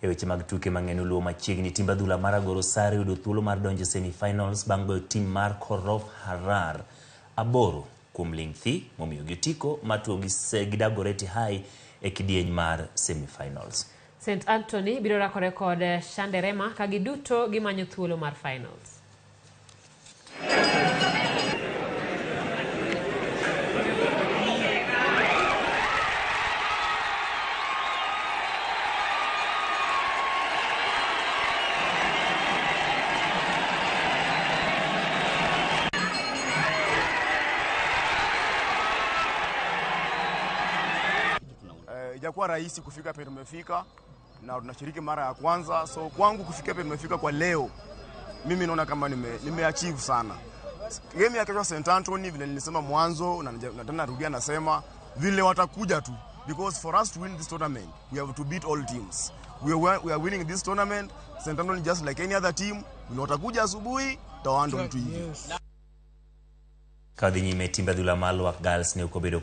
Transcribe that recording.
Weche mag tuke mang'eny luwo machiegni timbe adhula mar Agoro Sare yudo thuolo mar donjo semi-finals bang' goyo tim mar Korof Harar 8 kuom ling thi momiyo gitiko matuo gi Dagoretti High e kidieny mar semi-finals. St. Anthony biro rakore kod Shanderema ka giduto gimanyo thuolo mar finals. Ijakuwa rahisi kufika penye tumefika na tunashiriki mara ya kwanza, so kwangu kufika penye tumefika kwa leo mimi naona kama nimeachieve sana. Game ya kesho St. Anthony vile nilisema mwanzo na tena narudia nasema vile watakuja tu, because for us to win this tournament we have to beat all teams. We are winning this tournament. St. Anthony just like any other team, vile watakuja asubuhi tawando mtu hivi. Kadhi nyime timbe adhula malo wa girls ne ukobedo